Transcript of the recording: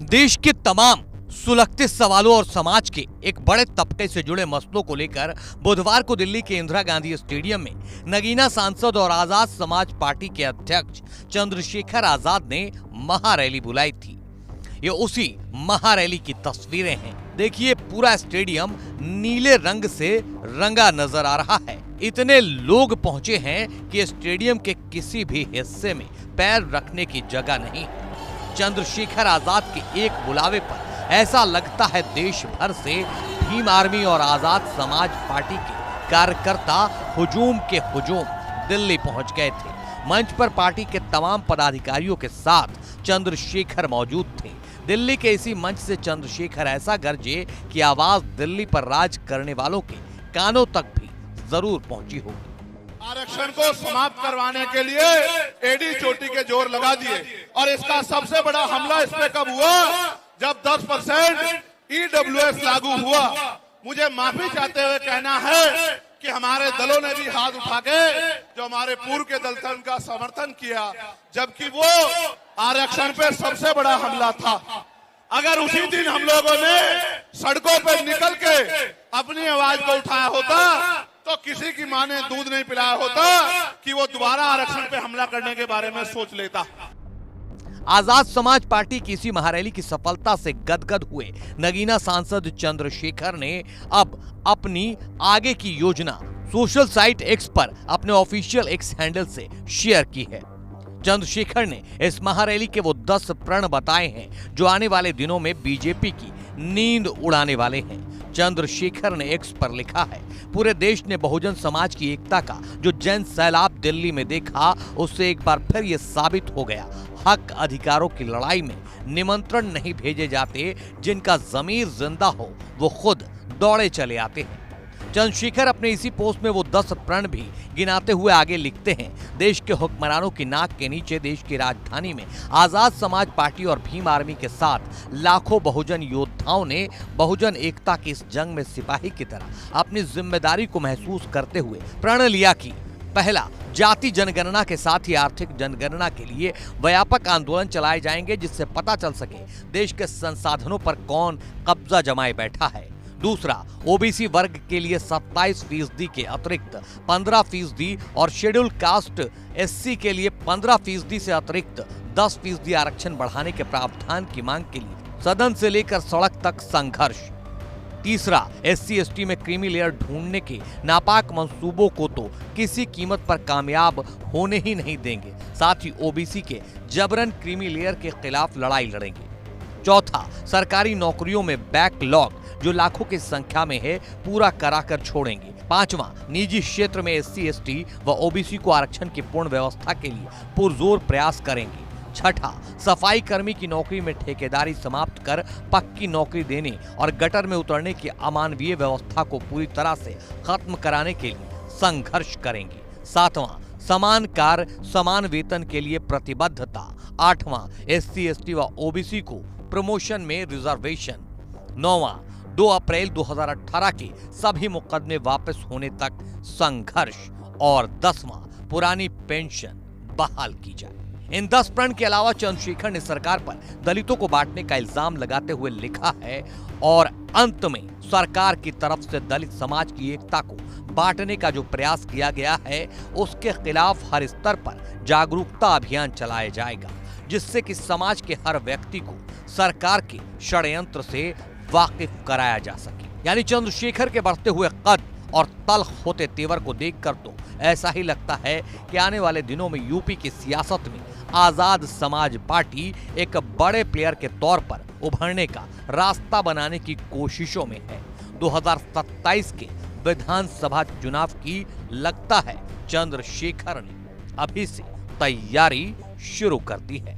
देश के तमाम सुलगते सवालों और समाज के एक बड़े तबके से जुड़े मसलों को लेकर बुधवार को दिल्ली के इंदिरा गांधी स्टेडियम में नगीना सांसद और आजाद समाज पार्टी के अध्यक्ष चंद्रशेखर आजाद ने महारैली बुलाई थी। ये उसी महारैली की तस्वीरें हैं। देखिए, पूरा स्टेडियम नीले रंग से रंगा नजर आ रहा है। इतने लोग पहुंचे हैं कि स्टेडियम के किसी भी हिस्से में पैर रखने की जगह नहीं। चंद्रशेखर आजाद के एक बुलावे पर ऐसा लगता है देश भर से भीम आर्मी और आजाद समाज पार्टी के कार्यकर्ता हुजूम के हुजूम दिल्ली पहुंच गए थे। मंच पर पार्टी के तमाम पदाधिकारियों के साथ चंद्रशेखर मौजूद थे। दिल्ली के इसी मंच से चंद्रशेखर ऐसा गरजे कि आवाज दिल्ली पर राज करने वालों के कानों तक भी जरूर पहुंची होगी। आरक्षण को समाप्त करवाने के लिए एडी चोटी के जोर लगा दिए और इसका सबसे बड़ा हमला इस पे कब हुआ, जब 10% EWS लागू हुआ। मुझे माफी चाहते हुए कहना है कि हमारे दलों ने भी हाथ उठा के जो हमारे पूर्व के दल थे उनका समर्थन किया, जबकि वो आरक्षण पे सबसे बड़ा हमला था। अगर उसी दिन हम लोगों ने सड़कों पर निकल के अपनी आवाज को उठाया होता तो किसी की मां ने दूध नहीं पिलाया होता कि वो दोबारा आरक्षण पे हमला करने के बारे में सोच लेता। आजाद समाज पार्टी की इसी महारैली की सफलता से गदगद हुए नगीना सांसद चंद्रशेखर ने अब अपनी आगे की योजना सोशल साइट एक्स पर अपने ऑफिशियल एक्स हैंडल से शेयर की है। चंद्रशेखर ने इस महारैली के वो 10 प्रण बताए हैं जो आने वाले दिनों में बीजेपी की नींद उड़ाने वाले हैं। चंद्रशेखर ने एक्स पर लिखा है, पूरे देश ने बहुजन समाज की एकता का जो जन सैलाब दिल्ली में देखा, उससे एक बार फिर ये साबित हो गया, हक अधिकारों की लड़ाई में निमंत्रण नहीं भेजे जाते, जिनका जमीर जिंदा हो वो खुद दौड़े चले आते हैं। चंद्रशेखर अपने इसी पोस्ट में वो 10 प्रण भी गिनाते हुए आगे लिखते हैं, देश के हुक्मरानों की नाक के नीचे देश की राजधानी में आजाद समाज पार्टी और भीम आर्मी के साथ लाखों बहुजन योद्धाओं ने बहुजन एकता की इस जंग में सिपाही की तरह अपनी जिम्मेदारी को महसूस करते हुए प्रण लिया कि पहला, जाति जनगणना के साथ ही आर्थिक जनगणना के लिए व्यापक आंदोलन चलाए जाएंगे, जिससे पता चल सके देश के संसाधनों पर कौन कब्जा जमाए बैठा है। दूसरा, ओबीसी वर्ग के लिए 27% के अतिरिक्त 15% और शेड्यूल कास्ट SC के लिए 15% से अतिरिक्त 10% आरक्षण बढ़ाने के प्रावधान की मांग के लिए सदन से लेकर सड़क तक संघर्ष। तीसरा, SC/ST में क्रीमी लेयर ढूंढने के नापाक मंसूबों को तो किसी कीमत पर कामयाब होने ही नहीं देंगे, साथ ही ओबीसी के जबरन क्रीमी लेयर के खिलाफ लड़ाई लड़ेंगे। चौथा, सरकारी नौकरियों में बैकलॉग जो लाखों की संख्या में है पूरा कराकर छोड़ेंगे। पांचवा, निजी क्षेत्र में SC/ST व ओबीसी को आरक्षण की पूर्ण व्यवस्था के लिए पुरजोर प्रयास करेंगे। छठा, सफाई कर्मी की नौकरी में ठेकेदारी समाप्त कर पक्की नौकरी देने और गटर में उतरने की अमानवीय व्यवस्था को पूरी तरह से खत्म कराने के लिए संघर्ष करेंगे। सातवां, समान कार्य समान वेतन के लिए प्रतिबद्धता। आठवां, SC/ST व ओबीसी को प्रमोशन में रिजर्वेशन। 9वां, 2 अप्रैल 2018 के सभी मुकदमे वापस होने तक संघर्ष। और 10वां, पुरानी पेंशन बहाल की जाए। इन 10 प्रण के अलावा चंद्रशेखर ने सरकार पर दलितों को बांटने का इल्जाम लगाते हुए लिखा है और अंत में सरकार की तरफ से दलित समाज की एकता को बांटने का जो प्रयास किया गया है उसके खिलाफ हर स्तर पर जागरूकता अभियान चलाया जाएगा, जिससे कि समाज के हर व्यक्ति को सरकार के षड्यंत्र से वाकिफ कराया जा सके। यानी चंद्रशेखर के बढ़ते हुए कद और तल्ख होते तेवर को देखकर तो ऐसा ही लगता है कि आने वाले दिनों में यूपी की सियासत में आजाद समाज पार्टी एक बड़े प्लेयर के तौर पर उभरने का रास्ता बनाने की कोशिशों में है। 2027 के विधानसभा चुनाव की लगता है चंद्रशेखर ने अभी से तैयारी शुरू कर दी है।